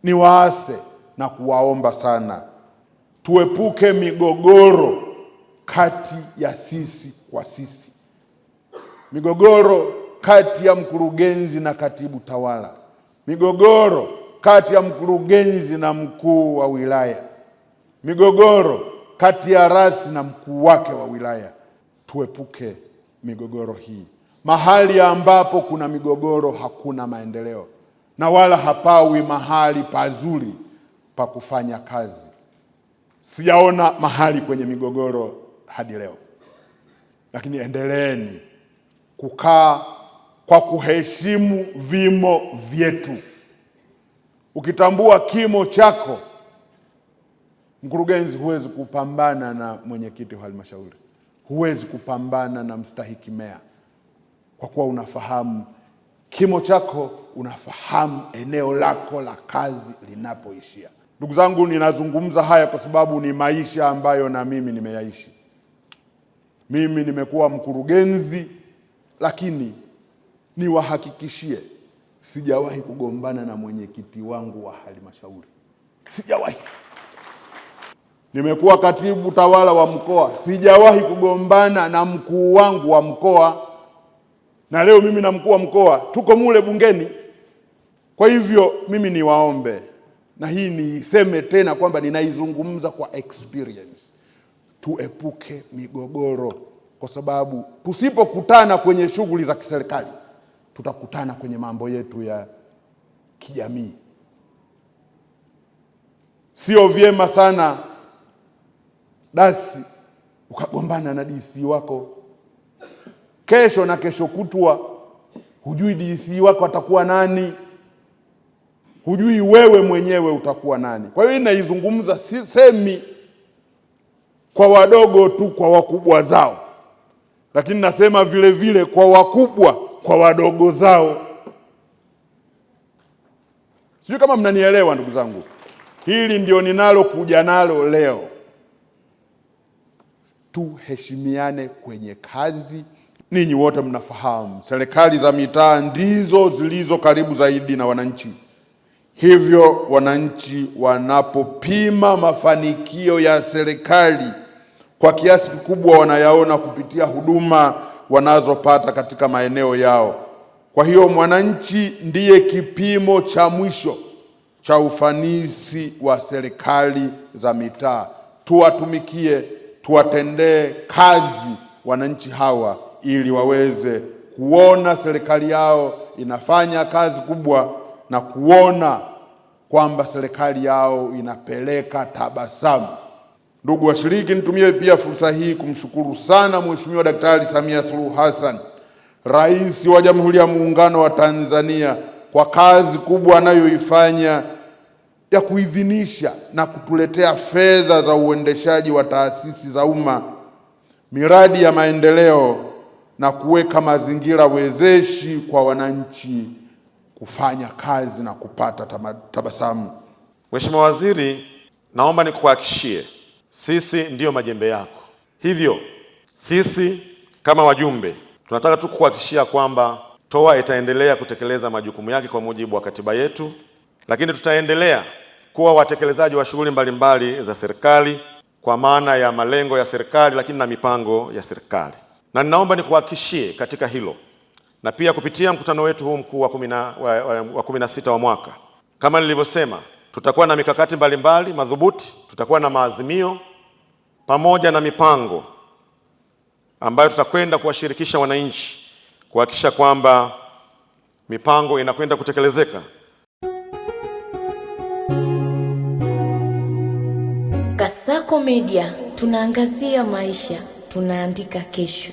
niwaase na kuwaomba sana, tuepuke migogoro kati ya sisi kwa sisi, migogoro kati ya mkurugenzi na katibu tawala, migogoro kati ya mkurugenzi na mkuu wa wilaya, migogoro kati ya rasi na mkuu wake wa wilaya. Tuepuke migogoro hii. Mahali ambapo kuna migogoro hakuna maendeleo, na wala hapawi mahali pazuri pa kufanya kazi. Sijaona mahali kwenye migogoro hadi leo, lakini endeleeni kukaa kwa kuheshimu vimo vyetu. Ukitambua kimo chako, mkurugenzi, huwezi kupambana na mwenyekiti wa halmashauri, huwezi kupambana na mstahiki meya, kwa kuwa unafahamu kimo chako, unafahamu eneo lako la kazi linapoishia. Ndugu zangu, ninazungumza haya kwa sababu ni maisha ambayo na mimi nimeyaishi. Mimi nimekuwa mkurugenzi, lakini niwahakikishie sijawahi kugombana na mwenyekiti wangu wa halmashauri. Sijawahi. Nimekuwa katibu tawala wa mkoa, sijawahi kugombana na mkuu wangu wa mkoa. Na leo mimi na mkuu wa mkoa tuko mule bungeni. Kwa hivyo mimi niwaombe, na hii niseme tena kwamba ninaizungumza kwa experience, tuepuke migogoro, kwa sababu tusipokutana kwenye shughuli za kiserikali, tutakutana kwenye mambo yetu ya kijamii. Sio vyema sana dasi ukagombana na DC wako, kesho na kesho kutwa hujui DC wako atakuwa nani, hujui wewe mwenyewe utakuwa nani. Kwa hiyo naizungumza, sisemi kwa wadogo tu, kwa wakubwa zao, lakini nasema vile vile kwa wakubwa kwa wadogo zao. Sijui kama mnanielewa ndugu zangu. Hili ndio ninalo kuja nalo leo. Tuheshimiane kwenye kazi. Ninyi wote mnafahamu serikali za mitaa ndizo zilizo karibu zaidi na wananchi. Hivyo wananchi wanapopima mafanikio ya serikali, kwa kiasi kikubwa wanayaona kupitia huduma wanazopata katika maeneo yao. Kwa hiyo mwananchi ndiye kipimo cha mwisho cha ufanisi wa serikali za mitaa. Tuwatumikie, tuwatendee kazi wananchi hawa ili waweze kuona serikali yao inafanya kazi kubwa na kuona kwamba serikali yao inapeleka tabasamu. Ndugu washiriki, nitumie pia fursa hii kumshukuru sana Mheshimiwa Daktari Samia Suluhu Hassan, Rais wa Jamhuri ya Muungano wa Tanzania, kwa kazi kubwa anayoifanya ya kuidhinisha na kutuletea fedha za uendeshaji wa taasisi za umma, miradi ya maendeleo na kuweka mazingira wezeshi kwa wananchi kufanya kazi na kupata tabasamu. Mheshimiwa Waziri, naomba nikuhakikishie sisi ndiyo majembe yako. Hivyo sisi kama wajumbe tunataka tu kuhakikishia kwamba TOA itaendelea kutekeleza majukumu yake kwa mujibu wa katiba yetu, lakini tutaendelea kuwa watekelezaji wa shughuli mbalimbali za serikali kwa maana ya malengo ya serikali, lakini na mipango ya serikali. Na ninaomba nikuhakikishie katika hilo, na pia kupitia mkutano wetu huu mkuu wa 16 wa mwaka, kama nilivyosema, tutakuwa na mikakati mbalimbali madhubuti, tutakuwa na maazimio pamoja na mipango ambayo tutakwenda kuwashirikisha wananchi kuhakikisha kwamba mipango inakwenda kutekelezeka. Kasako Media, tunaangazia maisha, tunaandika kesho.